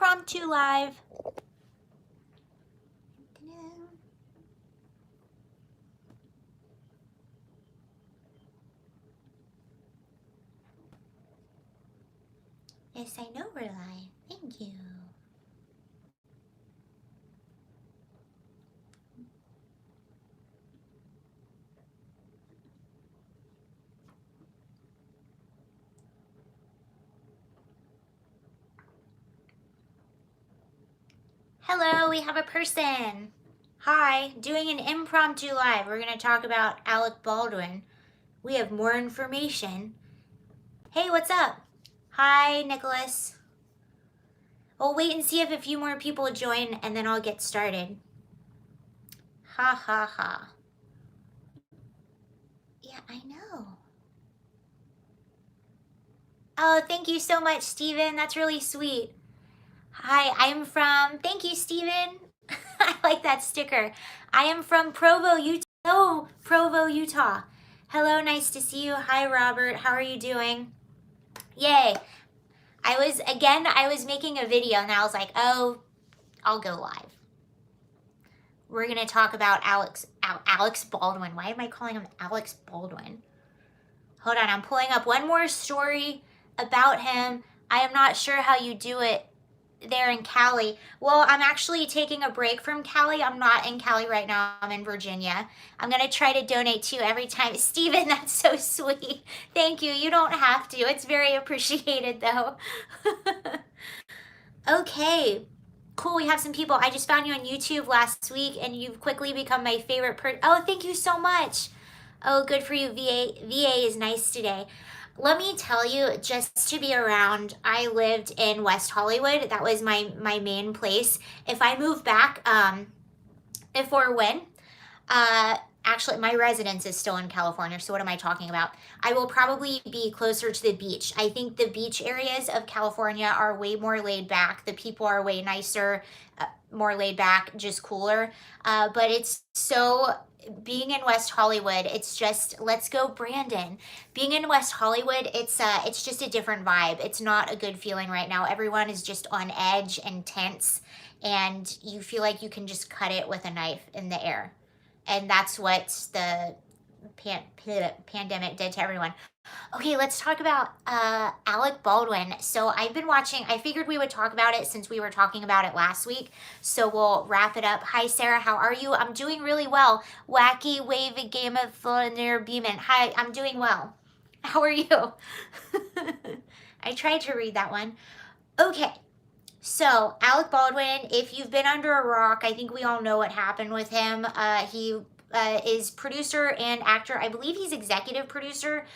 impromptu live. Yes, I know we're live. Thank you. Hello, we have a person. Hi, doing an impromptu live. We're going to talk about Alec Baldwin. We have more information. Hey, what's up? Hi, Nicholas. We'll wait and see if a few more people join and then I'll get started. Ha ha ha. Yeah, I know. Oh, thank you so much, Steven. That's really sweet. Hi, I'm from, thank you, Steven. I like that sticker. I am from Provo, Utah. Oh, Provo, Utah. Hello, nice to see you. Hi, Robert. How are you doing? Yay. I was making a video and I was like, oh, I'll go live. We're going to talk about Alex Baldwin. Why am I calling him Alex Baldwin? Hold on, I'm pulling up one more story about him. I am not sure how you do it there in Cali. Well, I'm actually taking a break from Cali. I'm not in Cali right now. I'm in Virginia. I'm going to try to donate to you every time. Steven, that's so sweet. Thank you. You don't have to. It's very appreciated, though. Okay. Cool. We have some people. I just found you on YouTube last week, and you've quickly become my favorite person. Oh, thank you so much. Oh, good for you. VA is nice today. Let me tell you, just to be around, I lived in West Hollywood. That was my main place. If I move back, if or when, actually my residence is still in California, so what am I talking about? I will probably be closer to the beach. I think the beach areas of California are way more laid back. The people are way nicer, more laid back, just cooler. But it's so, being in West Hollywood, it's just, let's go Brandon. Being in West Hollywood, it's just a different vibe. It's not a good feeling right now. Everyone is just on edge and tense, and you feel like you can just cut it with a knife in the air. And that's what the pandemic did to everyone. Okay, let's talk about Alec Baldwin. So I've been watching, I figured we would talk about it since we were talking about it last week. So we'll wrap it up. Hi, Sarah, how are you? I'm doing really well. Wacky Wavy Game of Thunder Beeman. Hi, I'm doing well. How are you? I tried to read that one. Okay. So, Alec Baldwin, if you've been under a rock, I think we all know what happened with him. He is producer and actor. I believe he's executive producer,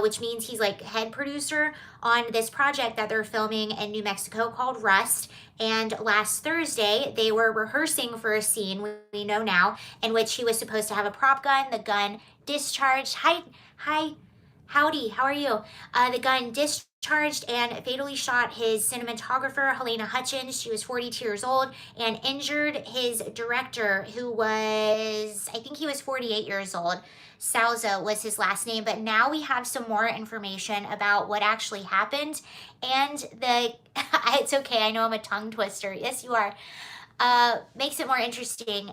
which means he's like head producer on this project that they're filming in New Mexico called Rust. And last Thursday, they were rehearsing for a scene, we know now, in which he was supposed to have a prop gun. The gun discharged. Hi, howdy, how are you? The gun discharged and fatally shot his cinematographer, Helena Hutchins. She was 42 years old, and injured his director, who was, I think he was 48 years old. Souza was his last name, but now we have some more information about what actually happened. And it's okay, I know I'm a tongue twister. Yes, you are. Makes it more interesting.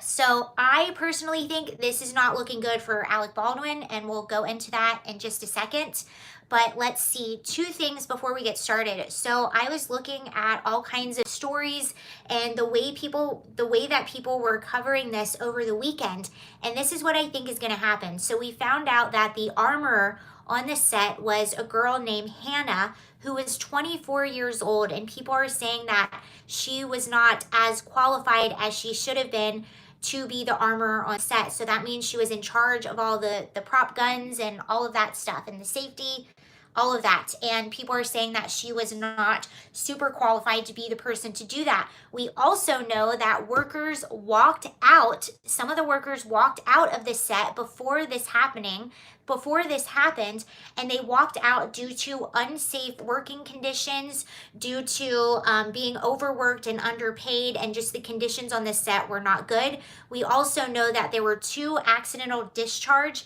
So I personally think this is not looking good for Alec Baldwin, and we'll go into that in just a second. But let's see, two things before we get started. So I was looking at all kinds of stories and the way that people were covering this over the weekend. And this is what I think is going to happen. So we found out that the armorer on the set was a girl named Hannah, who was 24 years old. And people are saying that she was not as qualified as she should have been to be the armorer on set. So that means she was in charge of all the prop guns and all of that stuff and the safety, all of that. And people are saying that she was not super qualified to be the person to do that. We also know that workers walked out, some of the workers walked out of the set before this happening before this happened, and they walked out due to unsafe working conditions, due to being overworked and underpaid, and just the conditions on the set were not good. We also know that there were 2 accidental discharges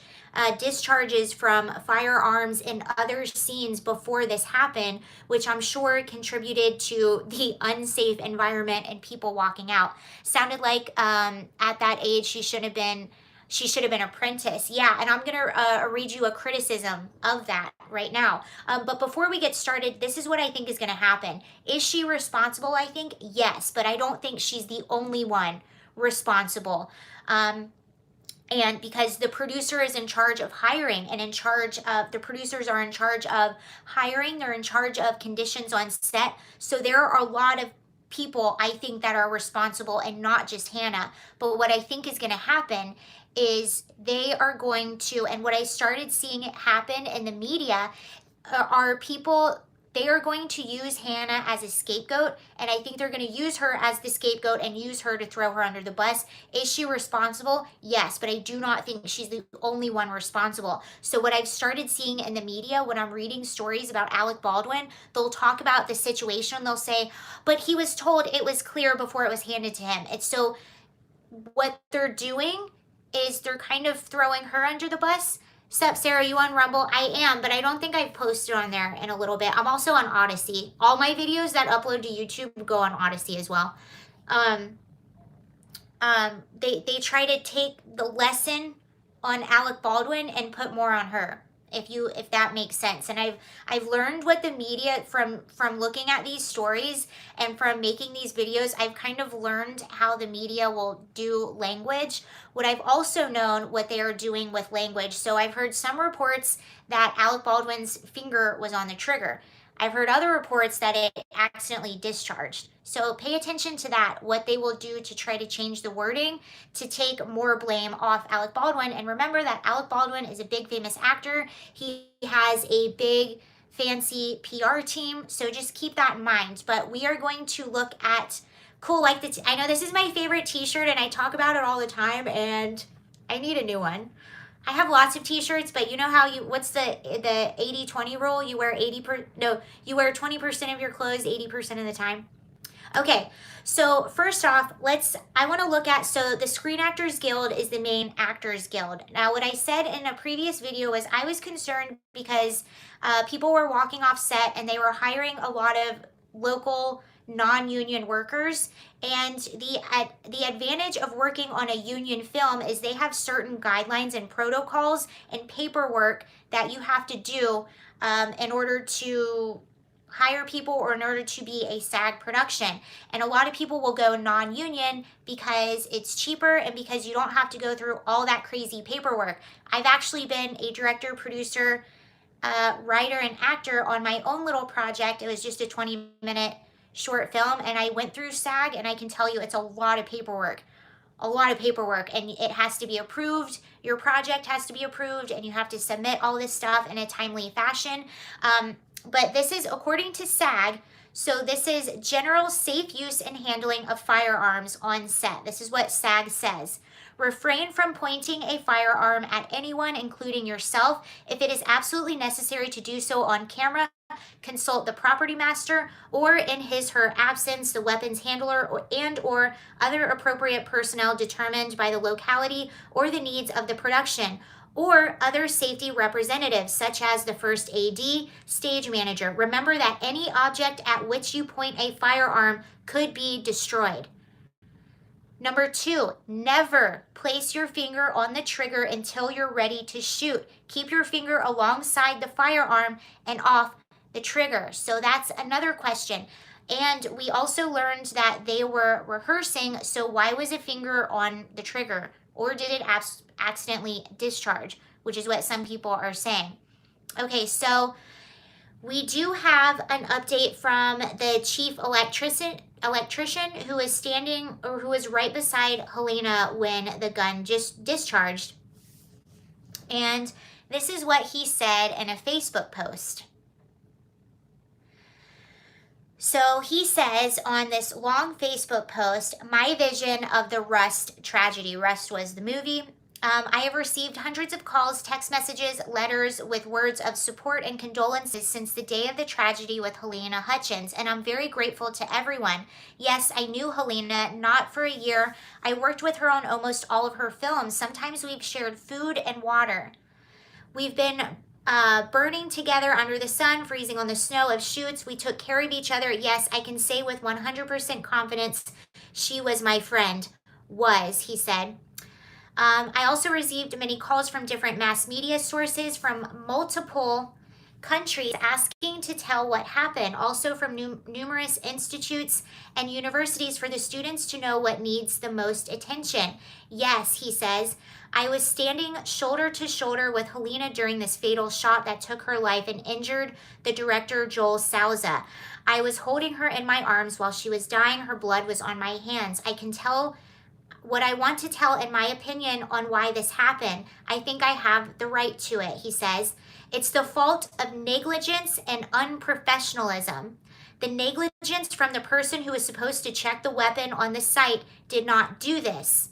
from firearms in other scenes before this happened, which I'm sure contributed to the unsafe environment and people walking out. Sounded like at that age she should have been apprentice. Yeah, and I'm gonna read you a criticism of that right now. But before we get started, this is what I think is gonna happen. Is she responsible? I think yes, but I don't think she's the only one responsible. And because the producer is in charge of hiring, and the producers are in charge of hiring, they're in charge of conditions on set. So there are a lot of people, I think, that are responsible, and not just Hannah. But what I think is going to happen is they are going to, and what I started seeing it happen in the media, are people, they are going to use Hannah as a scapegoat, and I think they're going to use her as the scapegoat and use her to throw her under the bus. Is she responsible? Yes, but I do not think she's the only one responsible. So what I've started seeing in the media when I'm reading stories about Alec Baldwin, they'll talk about the situation. They'll say, but he was told it was clear before it was handed to him. It's so what they're doing is they're kind of throwing her under the bus. Sup, Sarah, you on Rumble? I am, but I don't think I've posted on there in a little bit. I'm also on Odyssey. All my videos that upload to YouTube go on Odyssey as well. They try to take the lesson on Alec Baldwin and put more on her, if that makes sense. And I've learned what the media, from looking at these stories and from making these videos, I've kind of learned how the media will do language. What I've also known what they are doing with language. So I've heard some reports that Alec Baldwin's finger was on the trigger. I've heard other reports that it accidentally discharged. So pay attention to that, what they will do to try to change the wording to take more blame off Alec Baldwin. And remember that Alec Baldwin is a big famous actor. He has a big fancy PR team. So just keep that in mind. But we are going to look at, cool, like I know this is my favorite t-shirt and I talk about it all the time and I need a new one. I have lots of t-shirts, but you know how what's the 80-20 rule? You wear you wear 20% of your clothes 80% of the time. Okay, so first off, I want to look at, so the Screen Actors Guild is the main actors guild. Now, what I said in a previous video was I was concerned because people were walking off set and they were hiring a lot of local non-union workers, and the advantage of working on a union film is they have certain guidelines and protocols and paperwork that you have to do in order to hire people or in order to be a SAG production. And a lot of people will go non-union because it's cheaper and because you don't have to go through all that crazy paperwork. I've actually been a director, producer, writer, and actor on my own little project. It was just a 20-minute short film, and I went through SAG, and I can tell you it's a lot of paperwork, and it has to be approved. Your project has to be approved, and you have to submit all this stuff in a timely fashion. But this is according to SAG. So this is general safe use and handling of firearms on set. This is what SAG says. Refrain from pointing a firearm at anyone, including yourself. If it is absolutely necessary to do so on camera, consult the property master, or in his/her absence, the weapons handler or other appropriate personnel determined by the locality or the needs of the production, or other safety representatives such as the first AD, stage manager. Remember that any object at which you point a firearm could be destroyed. Number 2, never place your finger on the trigger until you're ready to shoot. Keep your finger alongside the firearm and off the trigger. So that's another question. And we also learned that they were rehearsing, so why was a finger on the trigger? Or did it accidentally discharge, which is what some people are saying. Okay, so we do have an update from the chief electrician who is standing, or who was right beside Helena when the gun just discharged. And this is what he said in a Facebook post. So he says on this long Facebook post, my vision of the Rust tragedy. Rust was the movie. I have received hundreds of calls, text messages, letters with words of support and condolences since the day of the tragedy with Helena Hutchins, and I'm very grateful to everyone. Yes, I knew Helena, not for a year. I worked with her on almost all of her films. Sometimes we've shared food and water. We've been burning together under the sun, freezing on the snow of shoots. We took care of each other. Yes, I can say with 100% confidence, she was my friend. He said. I also received many calls from different mass media sources from multiple countries asking to tell what happened, also from numerous institutes and universities for the students to know what needs the most attention. Yes, he says, I was standing shoulder to shoulder with Helena during this fatal shot that took her life and injured the director Joel Souza. I was holding her in my arms while she was dying. Her blood was on my hands. I can tell what I want to tell, in my opinion, on why this happened. I think I have the right to it, he says. It's the fault of negligence and unprofessionalism. The negligence from the person who was supposed to check the weapon on the site did not do this.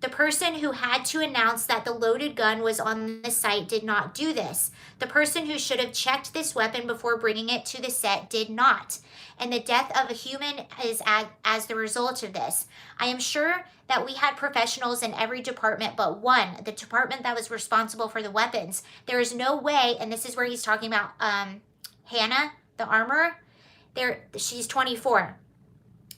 The person who had to announce that the loaded gun was on the site did not do this. The person who should have checked this weapon before bringing it to the set did not. And the death of a human is as the result of this. I am sure that we had professionals in every department but one, the department that was responsible for the weapons. There is no way, and this is where he's talking about Hannah, the armorer. She's 24.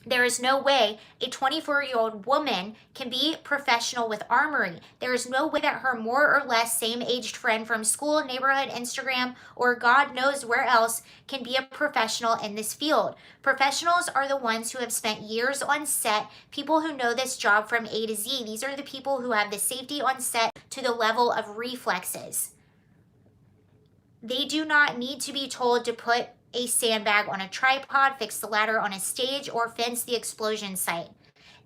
There is no way a 24-year-old woman can be professional with armory. There is no way that her more or less same-aged friend from school, neighborhood, Instagram, or God knows where else can be a professional in this field. Professionals are the ones who have spent years on set, people who know this job from A to Z. These are the people who have the safety on set to the level of reflexes. They do not need to be told to put a sandbag on a tripod, fix the ladder on a stage, or fence the explosion site.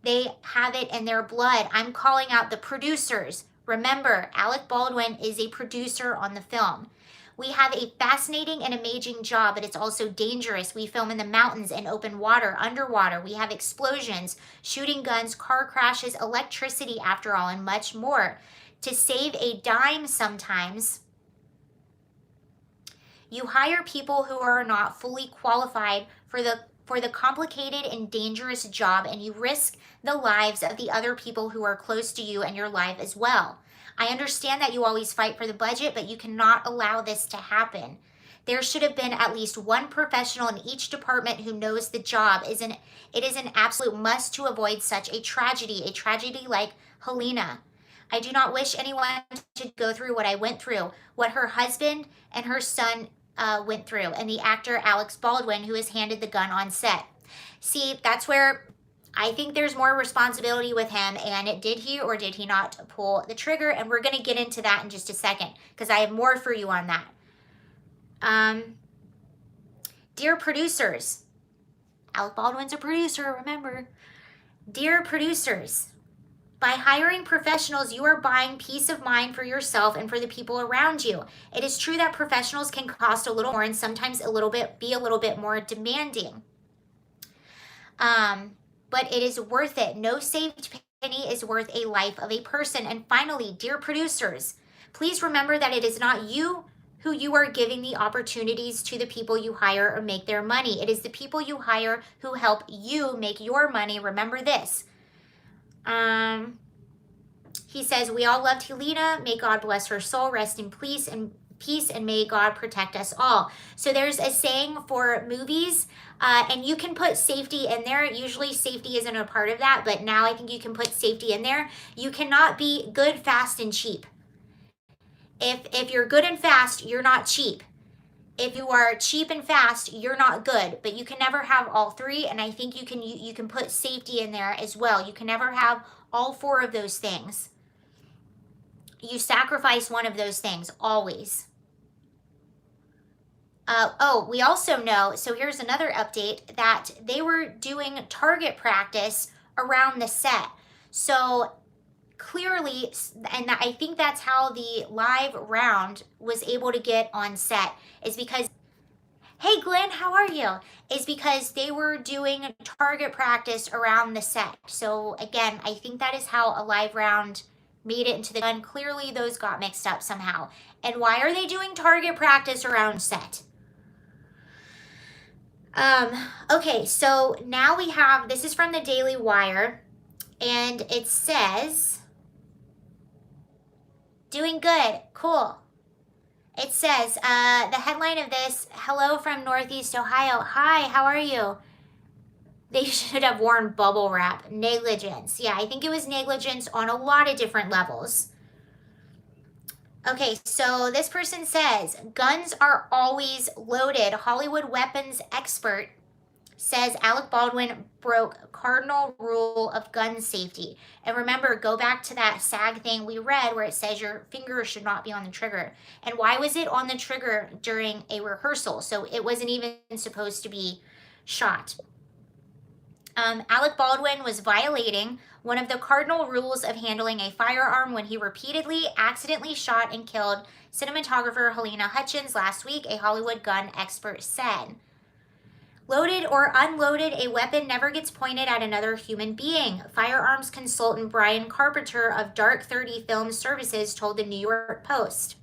They have it in their blood. I'm calling out the producers. Remember, Alec Baldwin is a producer on the film. We have a fascinating and amazing job, but it's also dangerous. We film in the mountains, in open water, underwater. We have explosions, shooting guns, car crashes, electricity, after all, and much more. To save a dime sometimes, you hire people who are not fully qualified for the complicated and dangerous job, and you risk the lives of the other people who are close to you and your life as well. I understand that you always fight for the budget, but you cannot allow this to happen. There should have been at least one professional in each department who knows the job. It is an absolute must to avoid such a tragedy like Helena. I do not wish anyone to go through what I went through, what her husband and her son went through, and the actor Alec Baldwin, who is handed the gun on set. See, that's where I think there's more responsibility with him, and did he or did he not pull the trigger? And we're going to get into that in just a second, because I have more for you on that. Dear producers, Alec Baldwin's a producer, remember. Dear producers, by hiring professionals, you are buying peace of mind for yourself and for the people around you. It is true that professionals can cost a little more and sometimes be a little bit more demanding. But it is worth it. No saved penny is worth a life of a person. And finally, dear producers, please remember that it is not you who you are giving the opportunities to the people you hire or make their money. It is the people you hire who help you make your money. Remember this. He says, we all loved Helena. May God bless her soul. Rest in peace and may God protect us all. So there's a saying for movies, and you can put safety in there. Usually safety isn't a part of that, but now I think you can put safety in there. You cannot be good, fast, and cheap. If you're good and fast, you're not cheap. If you are cheap and fast, you're not good, but you can never have all three, and I think you can put safety in there as well. You can never have all four of those things. You sacrifice one of those things, always. We also know, so here's another update, that they were doing target practice around the set. So clearly, and I think that's how the live round was able to get on set, is because, hey Glenn, how are you? Is because they were doing target practice around the set. So again, I think that is how a live round made it into the gun. Clearly those got mixed up somehow. And why are they doing target practice around set? Okay, so now we have, this is from the Daily Wire, and it says, doing good, cool. It says, the headline of this, hello from Northeast Ohio. Hi, how are you? They should have worn bubble wrap. Negligence. Yeah, I think it was negligence on a lot of different levels. Okay, so this person says, guns are always loaded. Hollywood weapons expert says Alec Baldwin broke cardinal rule of gun safety. And remember, go back to that SAG thing we read where it says your finger should not be on the trigger. And why was it on the trigger during a rehearsal? So it wasn't even supposed to be shot. Alec Baldwin was violating one of the cardinal rules of handling a firearm when he repeatedly accidentally shot and killed cinematographer Helena Hutchins last week, a Hollywood gun expert said. Loaded or unloaded, a weapon never gets pointed at another human being. Firearms consultant Brian Carpenter of Dark 30 Film Services told the New York Post.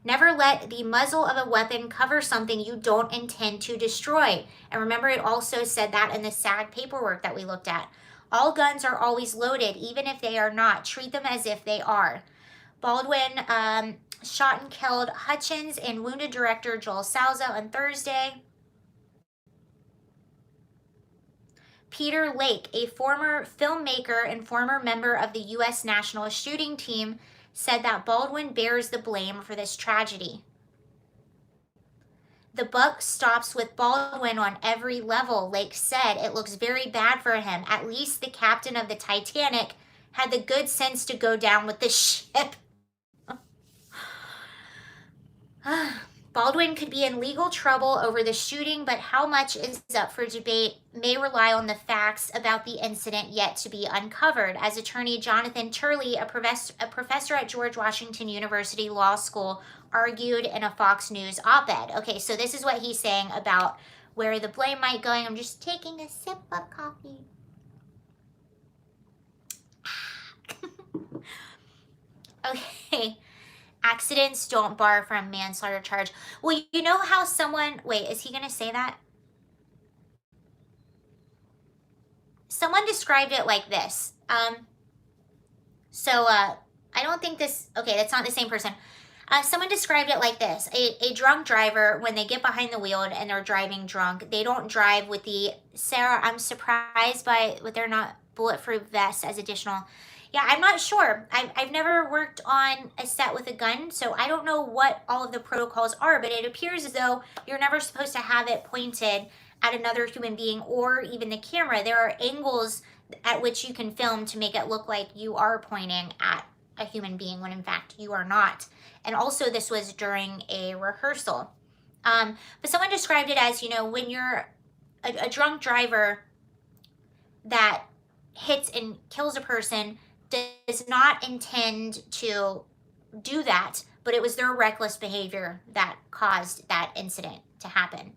Never let the muzzle of a weapon cover something you don't intend to destroy. And remember, it also said that in the SAG paperwork that we looked at. All guns are always loaded, even if they are not. Treat them as if they are. Baldwin shot and killed Hutchins and wounded director Joel Salza on Thursday. Peter Lake, a former filmmaker and former member of the U.S. National Shooting Team, said that Baldwin bears the blame for this tragedy. The buck stops with Baldwin on every level, Lake said. It looks very bad for him. At least the captain of the Titanic had the good sense to go down with the ship. Baldwin could be in legal trouble over the shooting, but how much is up for debate may rely on the facts about the incident yet to be uncovered, as attorney Jonathan Turley, a professor at George Washington University Law School, argued in a Fox News op-ed. Okay, so this is what he's saying about where the blame might go. I'm just taking a sip of coffee. Okay. Accidents don't bar from manslaughter charge. Well, you know how someone, wait, is he going to say that? Someone described it like this. I don't think this, okay, that's not the same person. Someone described it like this. A drunk driver, when they get behind the wheel and they're driving drunk, they don't drive with the, Sarah, I'm surprised by what they're not bulletproof vests as additional. Yeah, I'm not sure. I've never worked on a set with a gun, so I don't know what all of the protocols are, but it appears as though you're never supposed to have it pointed at another human being or even the camera. There are angles at which you can film to make it look like you are pointing at a human being when in fact you are not. And also this was during a rehearsal. But someone described it as, you know, when you're a drunk driver that hits and kills a person, does not intend to do that, but it was their reckless behavior that caused that incident to happen.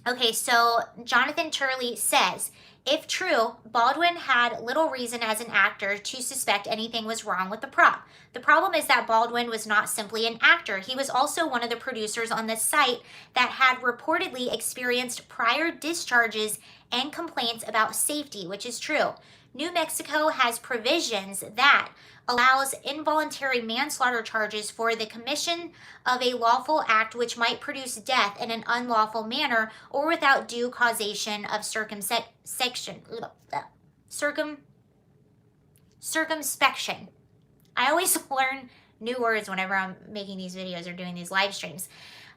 Okay, so Jonathan Turley says, if true, Baldwin had little reason as an actor to suspect anything was wrong with the prop. The problem is that Baldwin was not simply an actor. He was also one of the producers on the site that had reportedly experienced prior discharges and complaints about safety, which is true. New Mexico has provisions that allows involuntary manslaughter charges for the commission of a lawful act which might produce death in an unlawful manner or without due causation of circumspection. I always learn new words whenever I'm making these videos or doing these live streams.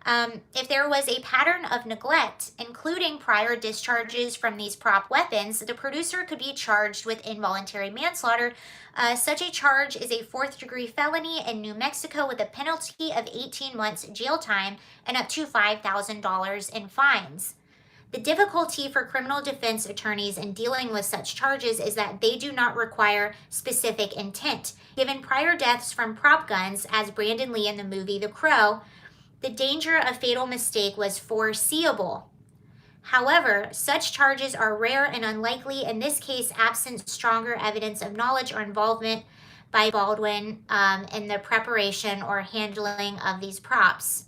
If there was a pattern of neglect, including prior discharges from these prop weapons, the producer could be charged with involuntary manslaughter. Such a charge is a fourth-degree felony in New Mexico with a penalty of 18 months jail time and up to $5,000 in fines. The difficulty for criminal defense attorneys in dealing with such charges is that they do not require specific intent. Given prior deaths from prop guns, as Brandon Lee in the movie The Crow, the danger of fatal mistake was foreseeable. However, such charges are rare and unlikely, in this case absent stronger evidence of knowledge or involvement by Baldwin in the preparation or handling of these props.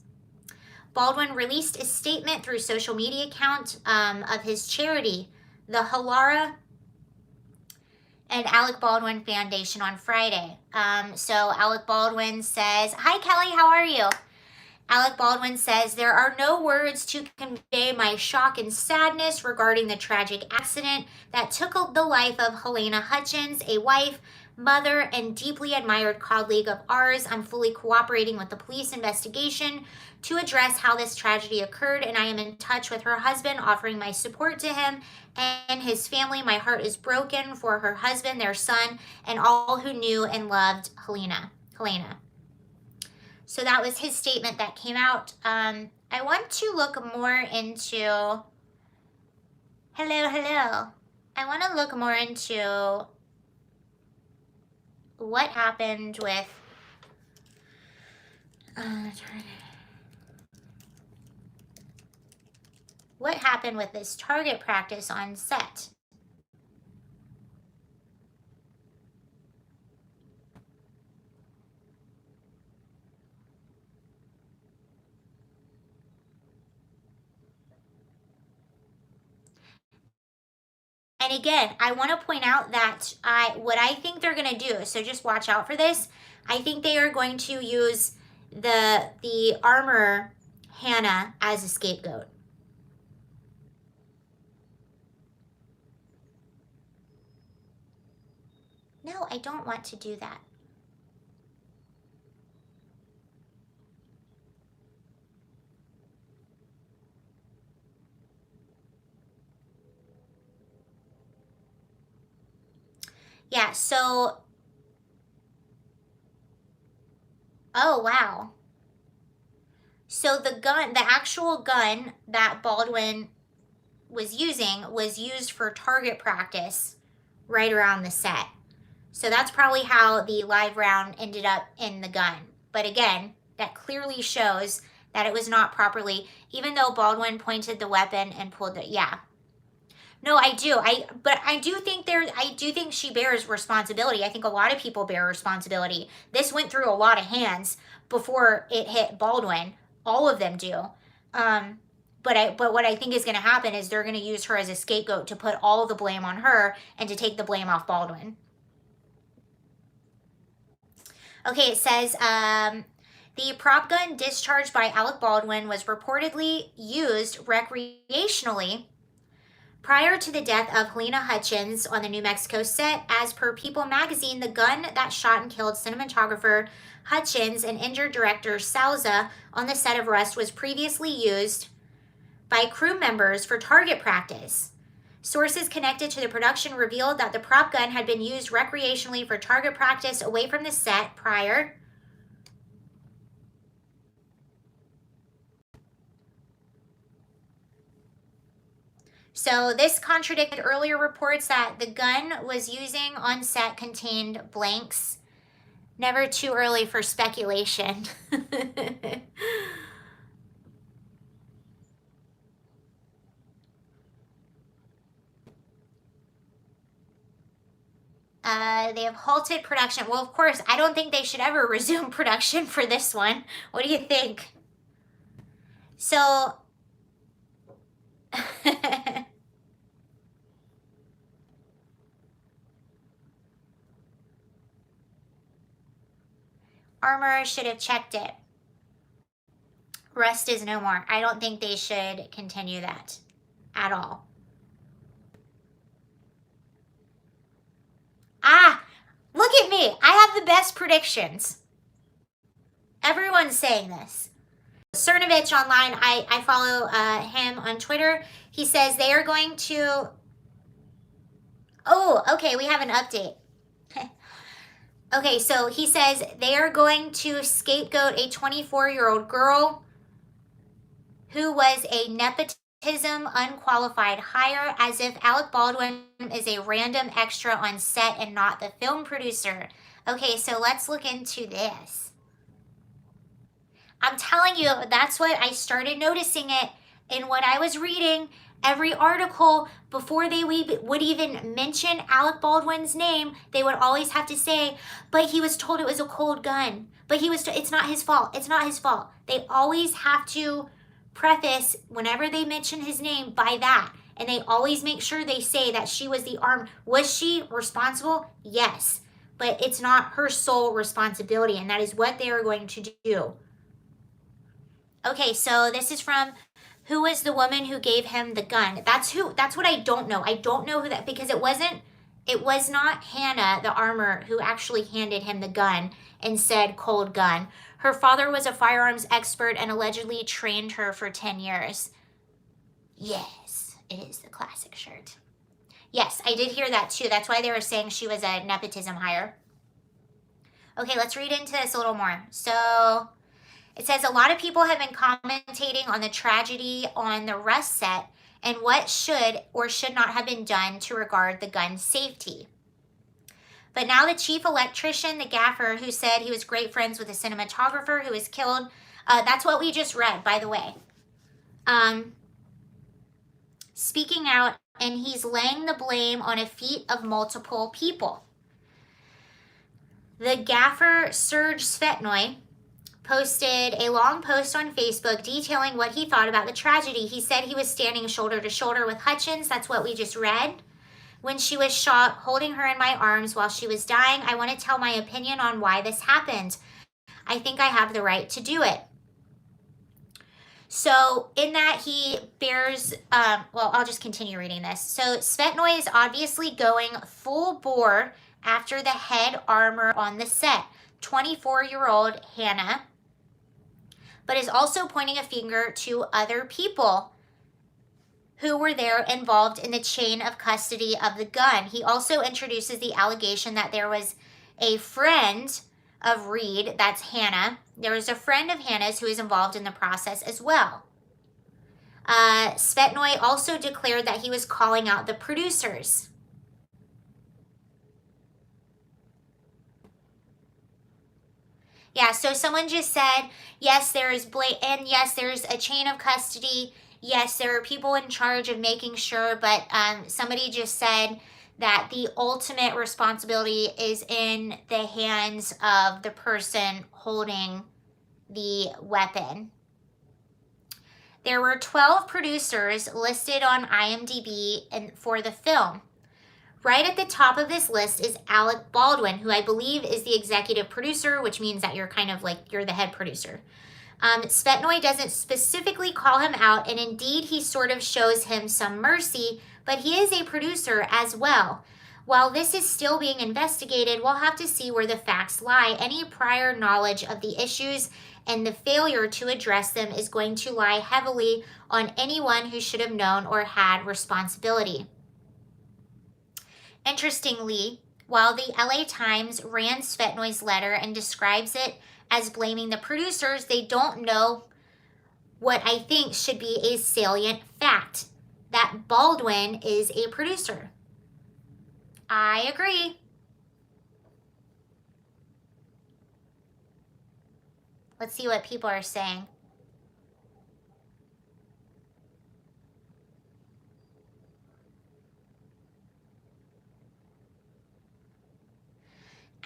Baldwin released a statement through social media account of his charity, the Halara and Alec Baldwin Foundation, on Friday. So Alec Baldwin says, "Hi Kelly, how are you?" Alec Baldwin says, "There are no words to convey my shock and sadness regarding the tragic accident that took the life of Helena Hutchins, a wife, mother, and deeply admired colleague of ours. I'm fully cooperating with the police investigation to address how this tragedy occurred, and I am in touch with her husband, offering my support to him and his family. My heart is broken for her husband, their son, and all who knew and loved Helena." So that was his statement that came out. I want to look more into, hello. I want to look more into what happened with, this target practice on set. And again, I want to point out that what I think they're going to do, so just watch out for this. I think they are going to use the armor Hannah as a scapegoat. No, I don't want to do that. Yeah, so, oh wow. So the actual gun that Baldwin was used for target practice right around the set. So that's probably how the live round ended up in the gun. But again, that clearly shows that it was not properly, even though Baldwin pointed the weapon and pulled it. Yeah. No, I do. I do think she bears responsibility. I think a lot of people bear responsibility. This went through a lot of hands before it hit Baldwin. All of them do. But what I think is going to happen is they're going to use her as a scapegoat to put all the blame on her and to take the blame off Baldwin. Okay, it says the prop gun discharged by Alec Baldwin was reportedly used recreationally prior to the death of Helena Hutchins on the New Mexico set. As per People magazine, the gun that shot and killed cinematographer Hutchins and injured director Salza on the set of Rust was previously used by crew members for target practice. Sources connected to the production revealed that the prop gun had been used recreationally for target practice away from the set prior. So this contradicted earlier reports that the gun was using on set contained blanks. Never too early for speculation. They have halted production. Well, of course, I don't think they should ever resume production for this one. What do you think? So, Armor should have checked it. Rust is no more. I don't think they should continue that at all. Ah, look at me. I have the best predictions. Everyone's saying this. Cernovich online, I follow him on Twitter. He says they are going to... Oh, okay, we have an update. Okay, so he says they are going to scapegoat a 24-year-old girl who was a nepotism unqualified hire, as if Alec Baldwin is a random extra on set and not the film producer. Okay, so let's look into this. I'm telling you, that's what I started noticing it. in what I was reading, every article, before they would even mention Alec Baldwin's name, they would always have to say, but he was told it was a cold gun. But it's not his fault. It's not his fault. They always have to preface whenever they mention his name by that. And they always make sure they say that she was the armed. Was she responsible? Yes. But it's not her sole responsibility. And that is what they are going to do. Okay, so this is from who was the woman who gave him the gun. That's what I don't know. I don't know who that, because it was not Hannah, the armor, who actually handed him the gun and said cold gun. Her father was a firearms expert and allegedly trained her for 10 years. Yes, it is the classic shirt. Yes, I did hear that too. That's why they were saying she was a nepotism hire. Okay, let's read into this a little more. So it says a lot of people have been commentating on the tragedy on the Rust set and what should or should not have been done to regard the gun's safety. But now the chief electrician, the gaffer, who said he was great friends with a cinematographer who was killed, that's what we just read, by the way, speaking out, and he's laying the blame on a feat of multiple people. The gaffer, Serge Svetnoy, posted a long post on Facebook detailing what he thought about the tragedy. He said he was standing shoulder to shoulder with Hutchins. That's what we just read. When she was shot, holding her in my arms while she was dying, I want to tell my opinion on why this happened. I think I have the right to do it. So in that he bears, I'll just continue reading this. So Svetnoy is obviously going full bore after the head armor on the set, 24-year-old Hannah, but is also pointing a finger to other people who were there involved in the chain of custody of the gun. He also introduces the allegation that there was a friend of Reed, that's Hannah. There was a friend of Hannah's who is involved in the process as well. Svetnoy also declared that he was calling out the producers. Yeah, so someone just said, yes, there is and yes, there's a chain of custody. Yes, there are people in charge of making sure, but somebody just said that the ultimate responsibility is in the hands of the person holding the weapon. There were 12 producers listed on IMDb for the film. Right at the top of this list is Alec Baldwin, who I believe is the executive producer, which means that you're kind of like, you're the head producer. Svetnoy doesn't specifically call him out, and indeed he sort of shows him some mercy, but he is a producer as well. While this is still being investigated, we'll have to see where the facts lie. Any prior knowledge of the issues and the failure to address them is going to lie heavily on anyone who should have known or had responsibility. Interestingly, while the LA Times ran Svetnoy's letter and describes it as blaming the producers, they don't know what I think should be a salient fact, that Baldwin is a producer. I agree. Let's see what people are saying.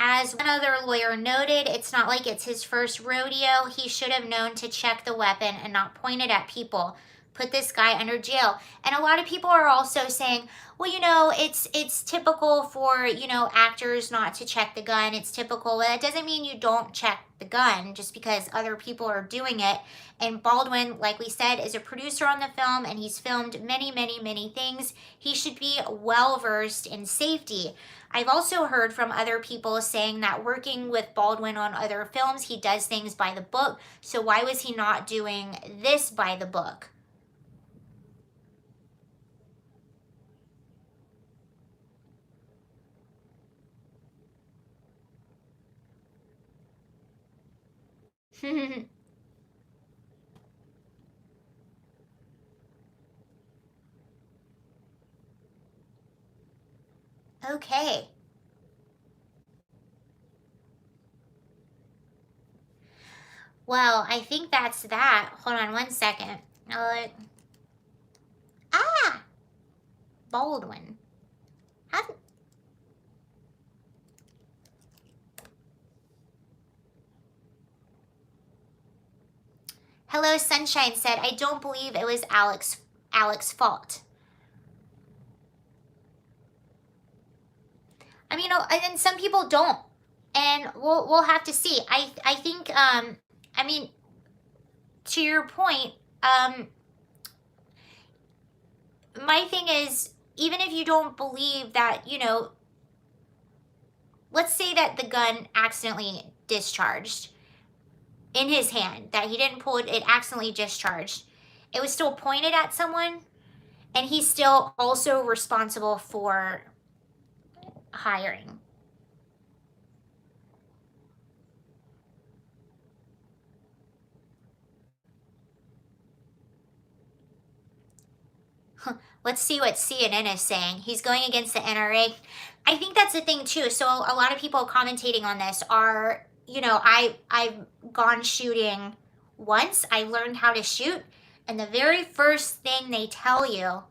As one other lawyer noted, it's not like it's his first rodeo. He should have known to check the weapon and not point it at people. Put this guy under jail. And a lot of people are also saying, well, it's typical for, actors not to check the gun. It's typical. Well, that doesn't mean you don't check the gun just because other people are doing it. And Baldwin, like we said, is a producer on the film, and he's filmed many, many, many things. He should be well-versed in safety. I've also heard from other people saying that working with Baldwin on other films, he does things by the book. So why was he not doing this by the book? Okay. Well, I think that's that. Hold on one second. Baldwin. How, Hello Sunshine said, I don't believe it was Alec's fault. I mean, and some people don't, and we'll have to see. I think I mean, to your point, my thing is, even if you don't believe that, you know, let's say that the gun accidentally discharged in his hand, that he didn't pull it, it accidentally discharged. It was still pointed at someone, and he's still also responsible for hiring. Let's see what CNN is saying. He's going against the NRA. I think that's the thing too. So a lot of people commentating on this are, you know, I've gone shooting once. I learned how to shoot, and the very first thing they tell you,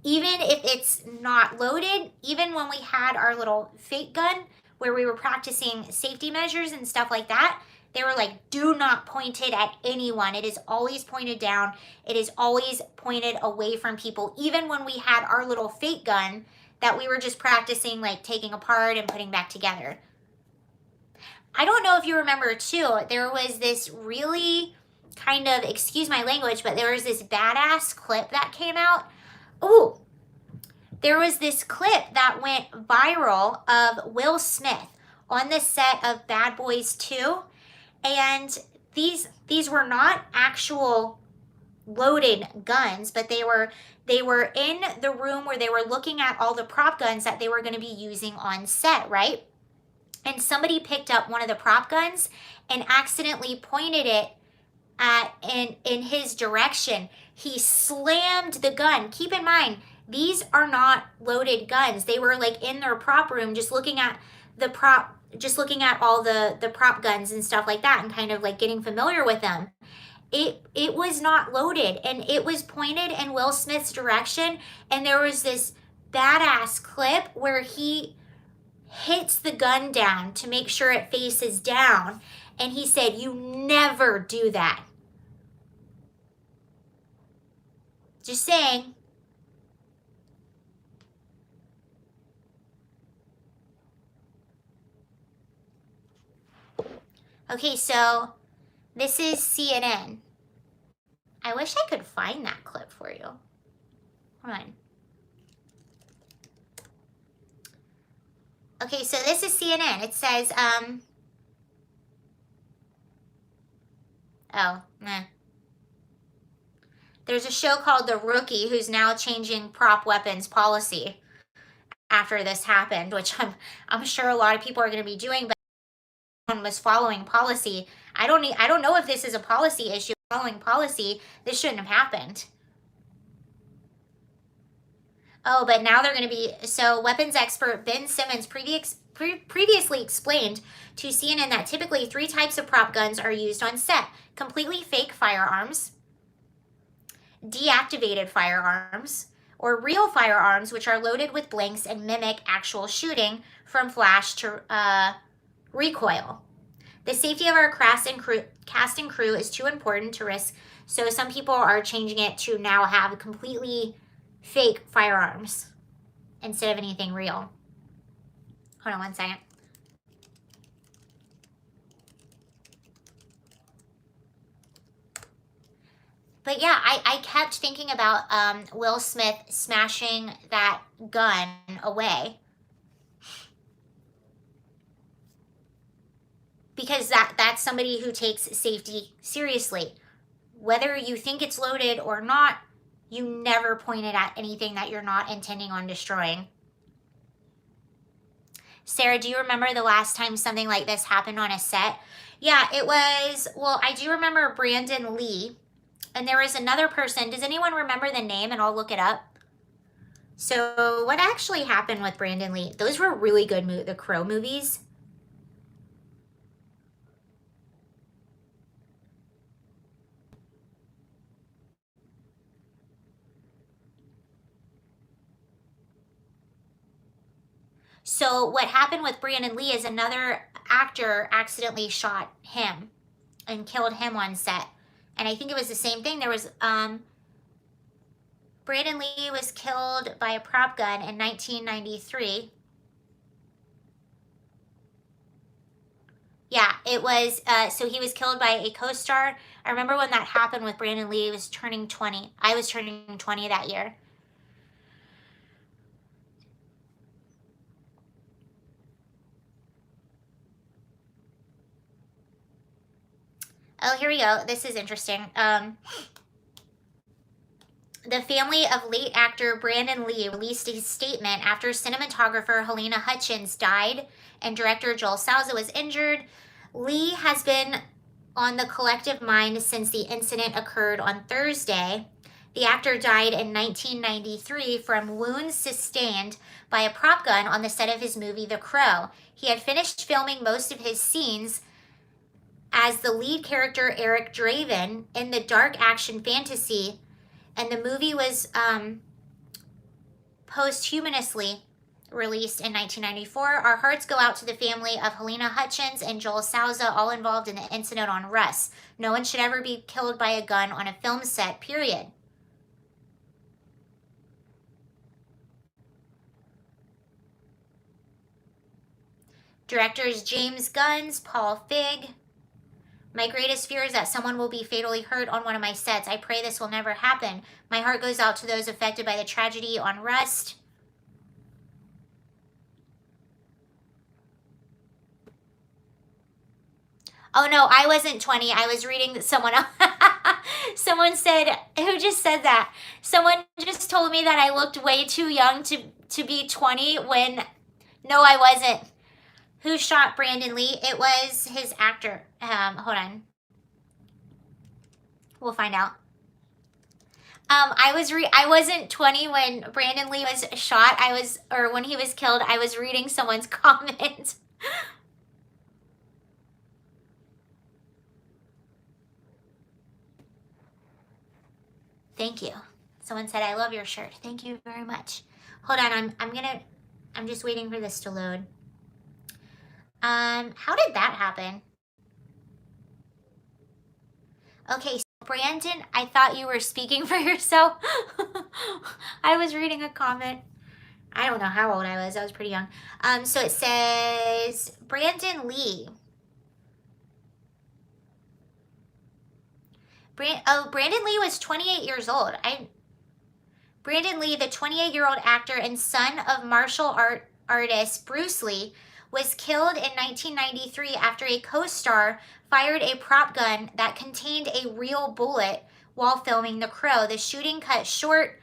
even if it's not loaded, even when we had our little fake gun where we were practicing safety measures and stuff like that, they were like, do not point it at anyone. It is always pointed down. It is always pointed away from people. Even when we had our little fake gun that we were just practicing, like taking apart and putting back together. I don't know if you remember too, there was this really kind of, excuse my language, but there was this badass clip that came out. Oh, there was this clip that went viral of Will Smith on the set of Bad Boys 2. And these were not actual loaded guns, but they were in the room where they were looking at all the prop guns that they were going to be using on set, right? And somebody picked up one of the prop guns and accidentally pointed it at in his direction. He slammed the gun. Keep in mind, these are not loaded guns. They were like in their prop room just looking at all the prop guns and stuff like that and kind of like getting familiar with them. It was not loaded, and it was pointed in Will Smith's direction, and there was this badass clip where he hits the gun down to make sure it faces down, and he said, you never do that. Just saying. Okay, so this is CNN. I wish I could find that clip for you. Hold on. Okay, so this is CNN. It says, oh, meh. There's a show called The Rookie who's now changing prop weapons policy after this happened, which I'm sure a lot of people are going to be doing, but one was following policy. I don't know if this is a policy issue. Following policy, this shouldn't have happened. Oh, but now they're going to be, so weapons expert Ben Simmons previously explained to CNN that typically 3 types of prop guns are used on set: completely fake firearms, deactivated firearms, or real firearms which are loaded with blanks and mimic actual shooting from flash to recoil. The safety of our cast and crew is too important to risk, so some people are changing it to now have completely fake firearms instead of anything real. Hold on one second. But yeah, I kept thinking about Will Smith smashing that gun away. Because that's somebody who takes safety seriously. Whether you think it's loaded or not, you never point it at anything that you're not intending on destroying. Sarah, do you remember the last time something like this happened on a set? Yeah, it was, well, I do remember Brandon Lee. And there was another person. Does anyone remember the name? And I'll look it up. So what actually happened with Brandon Lee? Those were really good, the Crow movies. So what happened with Brandon Lee is another actor accidentally shot him and killed him on set. And I think it was the same thing. There was Brandon Lee was killed by a prop gun in 1993. Yeah, it was, so he was killed by a co-star. I remember when that happened with Brandon Lee. He was turning 20. I was turning 20 that year. Oh, here we go. This is interesting. The family of late actor Brandon Lee released a statement after cinematographer Helena Hutchins died and director Joel Souza was injured. Lee has been on the collective mind since the incident occurred on Thursday. The actor died in 1993 from wounds sustained by a prop gun on the set of his movie The Crow. He had finished filming most of his scenes as the lead character Eric Draven in the dark action fantasy, and the movie was posthumously released in 1994. Our hearts go out to the family of Helena Hutchins and Joel Souza, all involved in the incident on Russ. No one should ever be killed by a gun on a film set, period. Directors James Gunn, Paul Feig. My greatest fear is that someone will be fatally hurt on one of my sets. I pray this will never happen. My heart goes out to those affected by the tragedy on Rust. Oh no, I wasn't 20. I was reading someone else. Someone said, who just said that? Someone just told me that I looked way too young to be 20 when, no, I wasn't. Who shot Brandon Lee? It was his actor. Hold on. We'll find out. I wasn't 20 when Brandon Lee was shot. Or when he was killed. I was reading someone's comment. Thank you. Someone said, I love your shirt. Thank you very much. Hold on, I'm just waiting for this to load. How did that happen? Okay, so Brandon, I thought you were speaking for yourself. I was reading a comment. I don't know how old I was. I was pretty young. So it says, Brandon Lee. Brandon Lee was 28 years old. Brandon Lee, the 28-year-old actor and son of martial artist Bruce Lee, was killed in 1993 after a co-star fired a prop gun that contained a real bullet while filming The Crow. The shooting cut short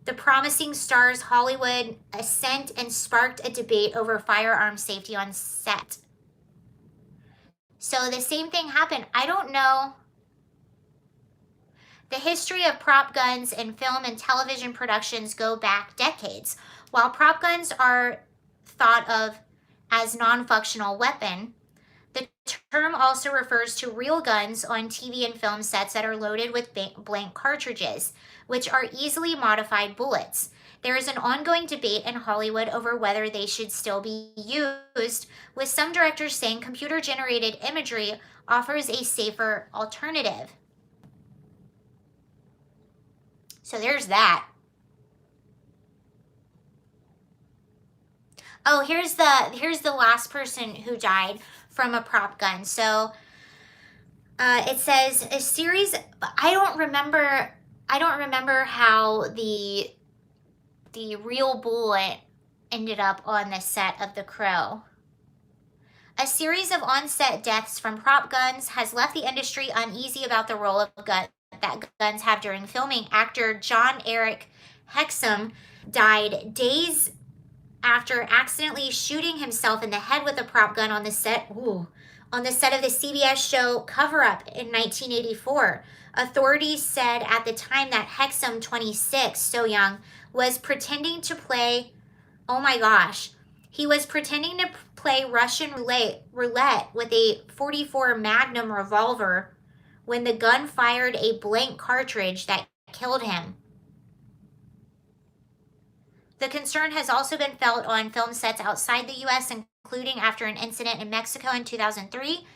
the promising star's Hollywood ascent and sparked a debate over firearm safety on set. So the same thing happened. I don't know. The history of prop guns in film and television productions go back decades. While prop guns are thought of as non-functional weapon, the term also refers to real guns on TV and film sets that are loaded with blank cartridges, which are easily modified bullets. There is an ongoing debate in Hollywood over whether they should still be used, with some directors saying computer-generated imagery offers a safer alternative. So there's that. Oh, here's the last person who died from a prop gun. So it says a series. I don't remember how the real bullet ended up on the set of The Crow. A series of on-set deaths from prop guns has left the industry uneasy about the role of that guns have during filming. Actor John Eric Hexum died days after accidentally shooting himself in the head with a prop gun on the set of the CBS show Cover Up in 1984. Authorities said at the time that Hexum, 26, so young, was pretending to play, oh my gosh, he was pretending to play Russian roulette with a .44 Magnum revolver when the gun fired a blank cartridge that killed him. The concern has also been felt on film sets outside the U.S., including after an incident in Mexico in 2003,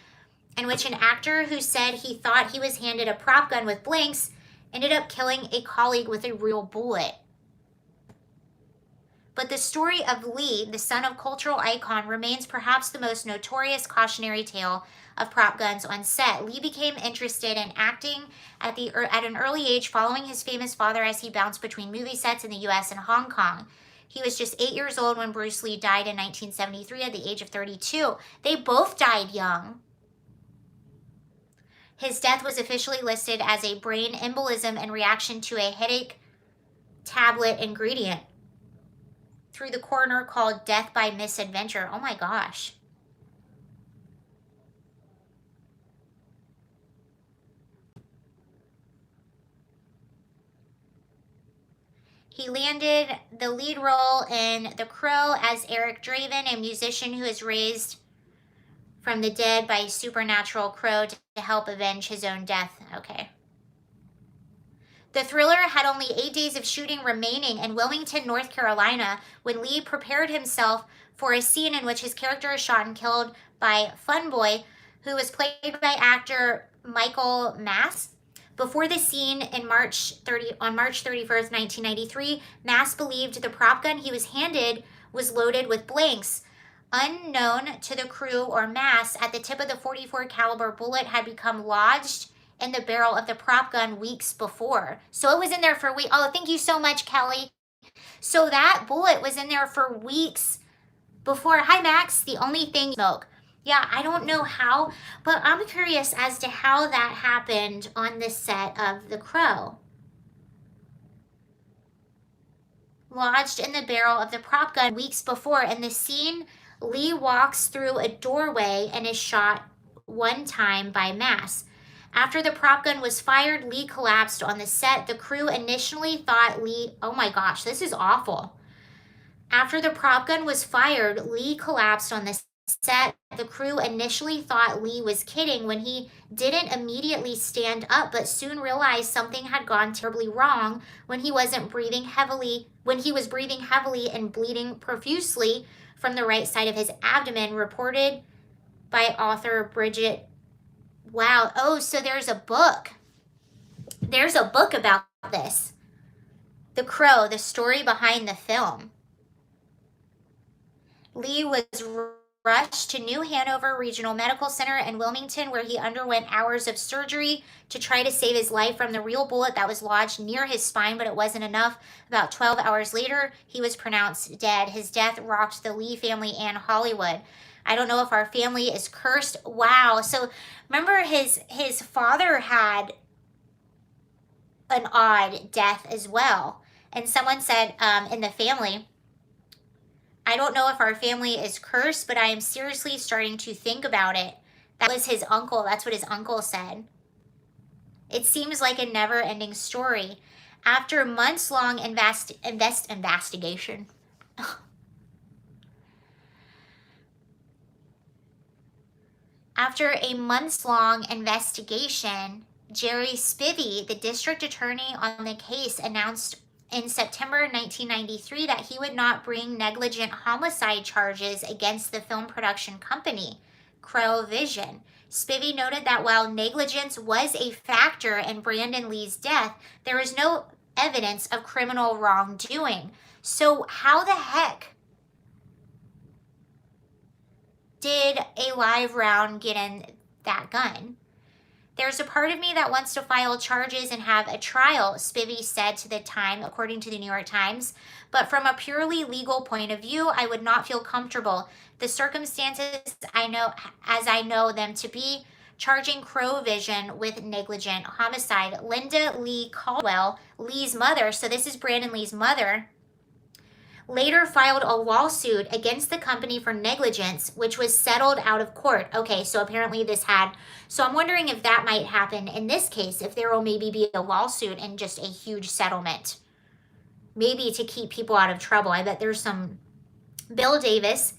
in which an actor who said he thought he was handed a prop gun with blanks ended up killing a colleague with a real bullet. But the story of Lee, the son of cultural icon, remains perhaps the most notorious cautionary tale of prop guns on set. Lee became interested in acting at an early age following his famous father as he bounced between movie sets in the US and Hong Kong. He was just 8 years old when Bruce Lee died in 1973 at the age of 32. They both died young. His death was officially listed as a brain embolism in reaction to a headache tablet ingredient through the coroner called death by misadventure. Oh my gosh. He landed the lead role in The Crow as Eric Draven, a musician who is raised from the dead by a supernatural crow to help avenge his own death. Okay. The thriller had only 8 days of shooting remaining in Wilmington, North Carolina, when Lee prepared himself for a scene in which his character is shot and killed by Fun Boy, who was played by actor Michael Mass. Before the scene on March 31st, 1993, Mass believed the prop gun he was handed was loaded with blanks. Unknown to the crew or Mass, at the tip of the .44 caliber bullet had become lodged in the barrel of the prop gun weeks before. So it was in there for weeks. Oh, thank you so much, Kelly. So that bullet was in there for weeks before. Hi, Max. The only thing smoke. Yeah, I don't know how, but I'm curious as to how that happened on the set of The Crow. Lodged in the barrel of the prop gun weeks before. In the scene, Lee walks through a doorway and is shot one time by Mass. After the prop gun was fired, Lee collapsed on the set. The crew initially thought Lee, oh my gosh, this is awful. After the prop gun was fired, Lee collapsed on the set. The crew initially thought Lee was kidding when he didn't immediately stand up, but soon realized something had gone terribly wrong when he was breathing heavily and bleeding profusely from the right side of his abdomen, reported by author Bridget. Wow. Oh, so there's a book. There's a book about this. The Crow, the story behind the film. Lee was rushed to New Hanover Regional Medical Center in Wilmington, where he underwent hours of surgery to try to save his life from the real bullet that was lodged near his spine, but it wasn't enough. About 12 hours later, he was pronounced dead. His death rocked the Lee family and Hollywood. I don't know if our family is cursed. Wow. So remember his father had an odd death as well. And someone said in the family, I don't know if our family is cursed, but I am seriously starting to think about it. That was his uncle. That's what his uncle said. It seems like a never-ending story. After months-long investigation. After a months-long investigation, Jerry Spivey, the district attorney on the case, announced in September 1993 that he would not bring negligent homicide charges against the film production company, Crow Vision. Spivey noted that while negligence was a factor in Brandon Lee's death, there was no evidence of criminal wrongdoing. So how the heck did a live round get in that gun? There's a part of me that wants to file charges and have a trial, Spivey said to the Time, according to the New York Times. But from a purely legal point of view, I would not feel comfortable. The circumstances as I know them to be, charging Crow Vision with negligent homicide. Linda Lee Caldwell, Lee's mother, so this is Brandon Lee's mother, later filed a lawsuit against the company for negligence, which was settled out of court. Okay, so apparently so I'm wondering if that might happen in this case, if there will maybe be a lawsuit and just a huge settlement. Maybe to keep people out of trouble. I bet there's some. Bill Davis,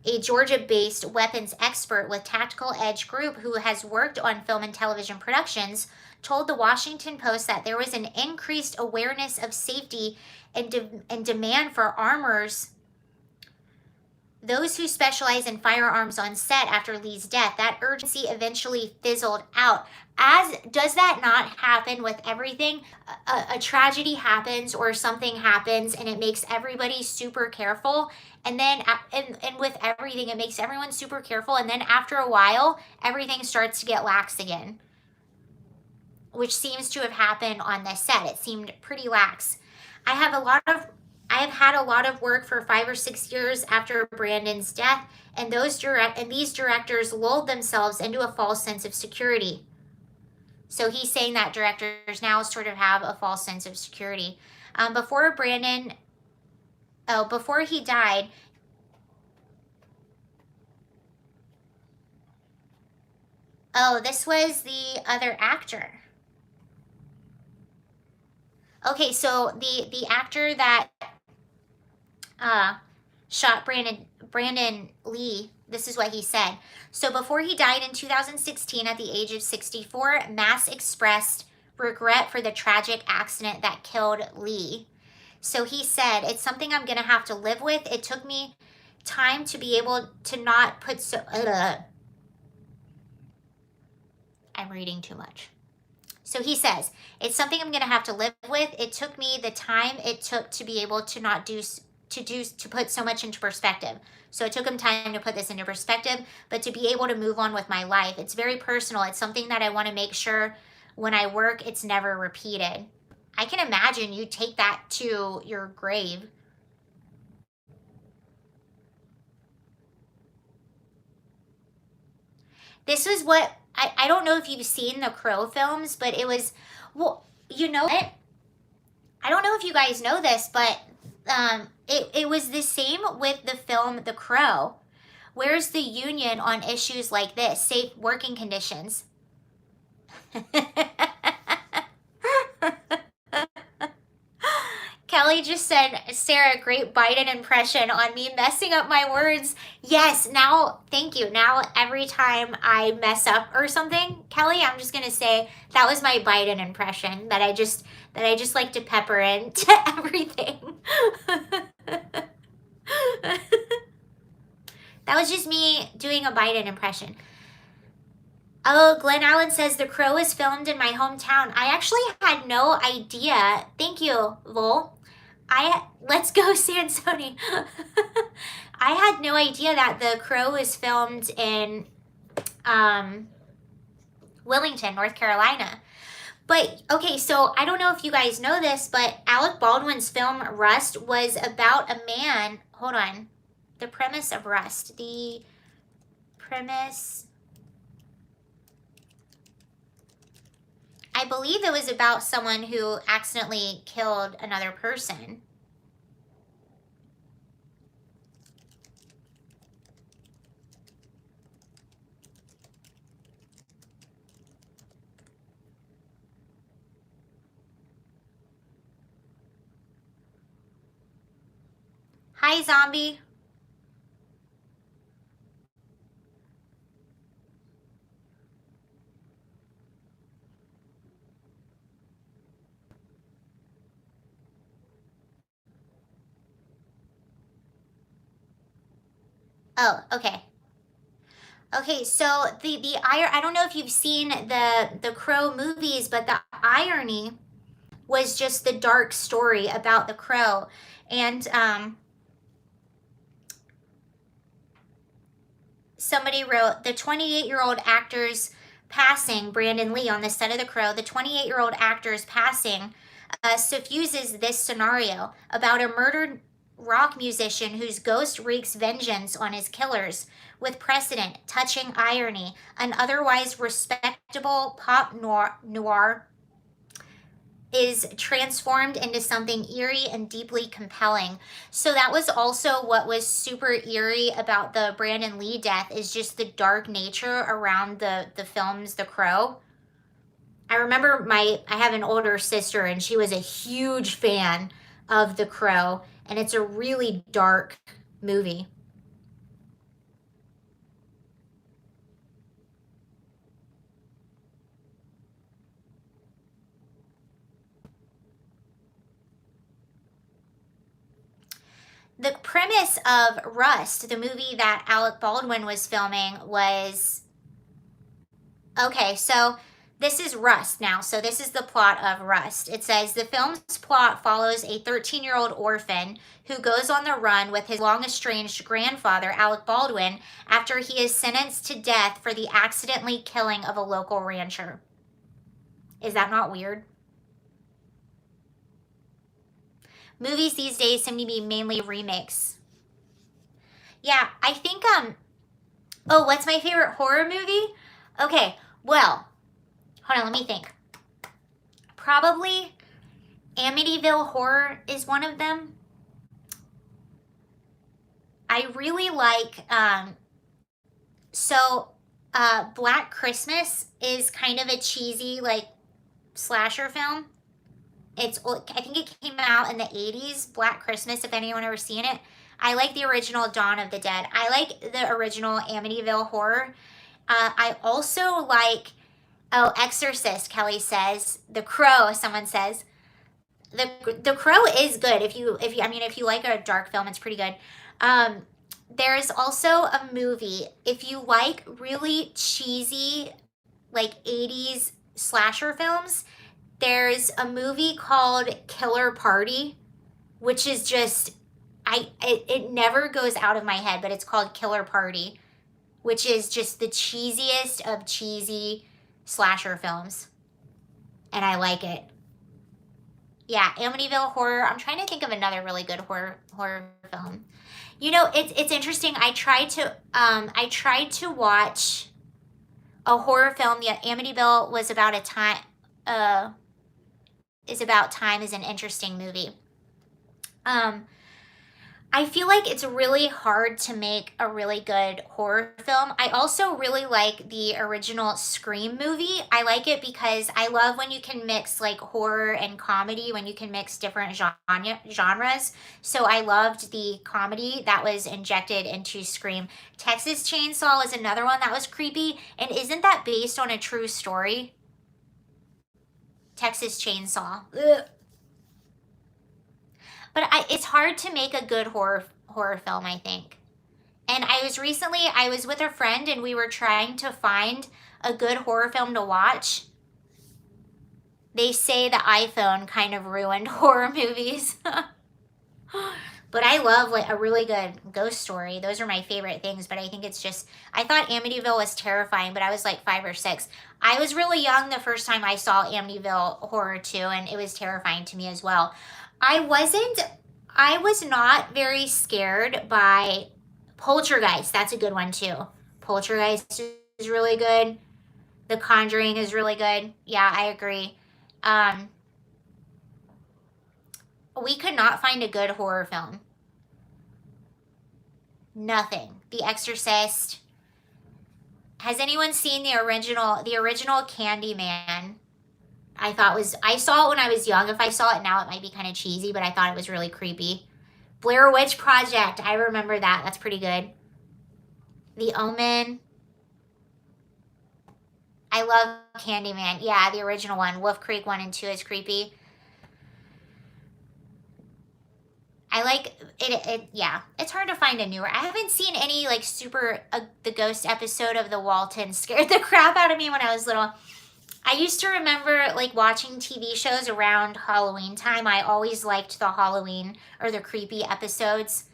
a Georgia-based weapons expert with Tactical Edge Group who has worked on film and television productions, told the Washington Post that there was an increased awareness of safety and demand for armors, those who specialize in firearms on set after Lee's death. That urgency eventually fizzled out. As does that not happen with everything? A tragedy happens or something happens and it makes everybody super careful. And then and with everything, it makes everyone super careful. And then after a while, everything starts to get lax again, which seems to have happened on this set. It seemed pretty lax. I have had a lot of work for 5 or 6 years after Brandon's death, and these directors lulled themselves into a false sense of security. So he's saying that directors now sort of have a false sense of security. Before he died, this was the other actor. Okay, so the actor that shot Brandon Lee, this is what he said. So before he died in 2016 at the age of 64, Mass expressed regret for the tragic accident that killed Lee. So he said, "It's something I'm going to have to live with. It took me time to be able to not put so..." I'm reading too much. So he says, "It's something I'm going to have to live with. It took me the time it took to be able to not to put so much into perspective." So it took him time to put this into perspective, but to be able to move on with my life. It's very personal. It's something that I want to make sure when I work, it's never repeated. I can imagine you take that to your grave. This was what, I don't know if you've seen the Crow films, but it was, well, you know what? I don't know if you guys know this, but it was the same with the film The Crow. Where's the union on issues like this? Safe working conditions. Kelly just said, "Sarah, great Biden impression on me messing up my words." Yes, now, thank you. Now, every time I mess up or something, Kelly, I'm just going to say that was my Biden impression that I just like to pepper into everything. That was just me doing a Biden impression. Oh, Glenn Allen says The Crow is filmed in my hometown. I actually had no idea. Thank you, Vol. Let's go, Sansoni. I had no idea that The Crow is filmed in Wilmington, North Carolina. But, okay, so I don't know if you guys know this, but Alec Baldwin's film Rust was about a man. Hold on. The premise of Rust. The premise, I believe it was about someone who accidentally killed another person. Hi, zombie. Oh, okay. Okay, so I don't know if you've seen the Crow movies, but the irony was just the dark story about the Crow. And somebody wrote, the 28-year-old actor's passing, Brandon Lee, on the set of The Crow, the 28-year-old actor's passing suffuses this scenario about a murdered rock musician whose ghost wreaks vengeance on his killers, with precedent, touching irony, an otherwise respectable pop noir is transformed into something eerie and deeply compelling. So that was also what was super eerie about the Brandon Lee death, is just the dark nature around the films The Crow. I remember I have an older sister and she was a huge fan of The Crow, and it's a really dark movie. premise of Rust, the movie that Alec Baldwin was filming, was okay. So this is Rust now. So this is the plot of Rust. It says the film's plot follows a 13-year-old orphan who goes on the run with his long-estranged grandfather, Alec Baldwin, after he is sentenced to death for the accidentally killing of a local rancher. Is that not weird? Movies these days seem to be mainly remakes. Yeah, I think, oh, what's my favorite horror movie? Okay, well, hold on, let me think. Probably Amityville Horror is one of them. I really like, Black Christmas is kind of a cheesy, like, slasher film. I think it came out in the 80s, Black Christmas, if anyone ever seen it. I like the original Dawn of the Dead. I like the original Amityville Horror. I also like, Exorcist, Kelly says. The Crow, someone says. The Crow is good. If you like a dark film, it's pretty good. There's also a movie, if you like really cheesy, like 80s slasher films, there's a movie called Killer Party, which is just, it never goes out of my head, but it's called Killer Party, which is just the cheesiest of cheesy slasher films. And I like it. Yeah, Amityville Horror. I'm trying to think of another really good horror film. You know, it's interesting. I tried to watch a horror film. Yeah, Amityville was about time is an interesting movie. I feel like it's really hard to make a really good horror film. I also really like the original Scream movie. I like it because I love when you can mix like horror and comedy, when you can mix different genres. So I loved the comedy that was injected into Scream. Texas Chainsaw is another one that was creepy. And isn't that based on a true story? Texas Chainsaw. Ugh. But it's hard to make a good horror film, I think. And I was with a friend and we were trying to find a good horror film to watch. They say the iPhone kind of ruined horror movies. But I love like a really good ghost story. Those are my favorite things. But I think it's just, I thought Amityville was terrifying, but I was like 5 or 6. I was really young the first time I saw Amityville Horror 2, and it was terrifying to me as well. I was not very scared by Poltergeist. That's a good one too. Poltergeist is really good. The Conjuring is really good. Yeah, I agree. We could not find a good horror film. Nothing. The Exorcist. Has anyone seen the original Candyman? I saw it when I was young. If I saw it now, it might be kind of cheesy, but I thought it was really creepy. Blair Witch Project. I remember that. That's pretty good. The Omen. I love Candyman. Yeah, the original one. Wolf Creek 1 and 2 is creepy. I like it. Yeah, it's hard to find a newer. I haven't seen any like the ghost episode of The Walton scared the crap out of me when I was little. I used to remember like watching TV shows around Halloween time. I always liked the Halloween or the creepy episodes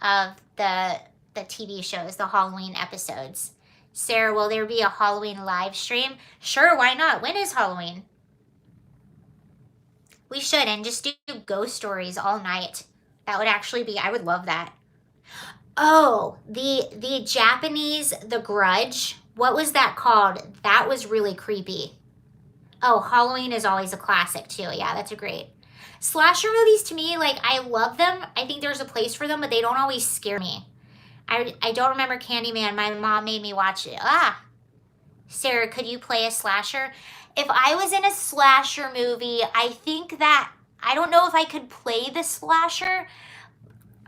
of the TV shows, the Halloween episodes. Sarah, will there be a Halloween live stream? Sure, why not? When is Halloween? We should, and just do ghost stories all night. That would actually be, I would love that. Oh, the Japanese The Grudge. What was that called? That was really creepy. Oh, Halloween is always a classic too. Yeah, that's a great. Slasher movies to me, like I love them. I think there's a place for them, but they don't always scare me. I don't remember Candyman. My mom made me watch it. Sarah, could you play a slasher? If I was in a slasher movie, I think that, I don't know if I could play the slasher.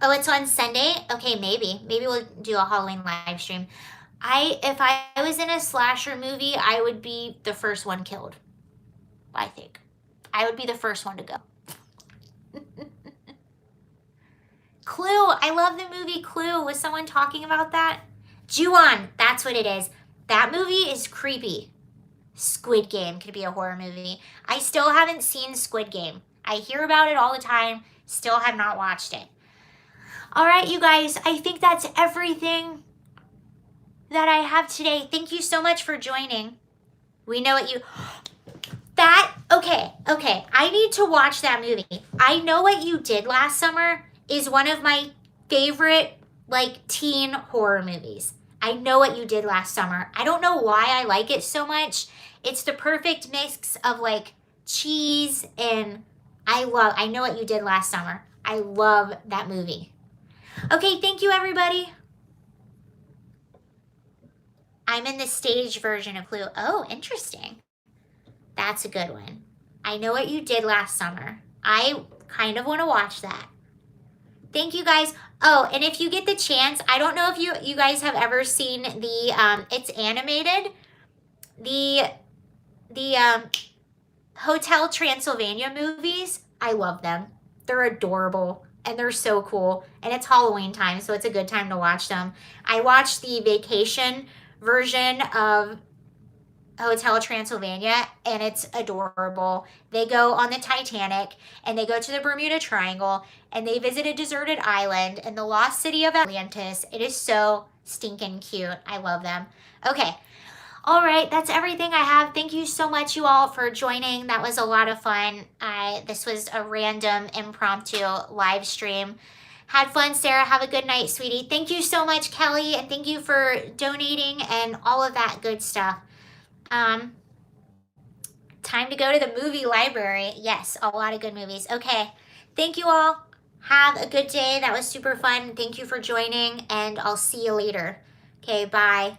Oh, it's on Sunday? Okay, maybe. Maybe we'll do a Halloween live stream. If I was in a slasher movie, I would be the first one killed. I think. I would be the first one to go. Clue. I love the movie Clue. Was someone talking about that? Ju-on. That's what it is. That movie is creepy. Squid Game could be a horror movie. I still haven't seen Squid Game. I hear about it all the time. Still have not watched it. All right, you guys. I think that's everything that I have today. Thank you so much for joining. We know what you... Okay. I need to watch that movie. I Know What You Did Last Summer is one of my favorite, like, teen horror movies. I Know What You Did Last Summer. I don't know why I like it so much. It's the perfect mix of, like, cheese and I Know What You Did Last Summer. I love that movie. Okay, thank you, everybody. I'm in the stage version of Clue. Oh, interesting. That's a good one. I Know What You Did Last Summer. I kind of want to watch that. Thank you, guys. Oh, and if you get the chance, I don't know if you guys have ever seen the, it's animated, the Hotel Transylvania movies. I love them. They're adorable, and they're so cool. And it's Halloween time, so it's a good time to watch them. I watched the vacation version of Hotel Transylvania, and it's adorable. They go on the Titanic, and they go to the Bermuda Triangle, and they visit a deserted island in the lost city of Atlantis. It is so stinking cute. I love them. Okay. All right, that's everything I have. Thank you so much, you all, for joining. That was a lot of fun. This was a random impromptu live stream. Had fun, Sarah. Have a good night, sweetie. Thank you so much, Kelly, and thank you for donating and all of that good stuff. Time to go to the movie library. Yes, a lot of good movies. Okay, thank you all. Have a good day. That was super fun. Thank you for joining, and I'll see you later. Okay, bye.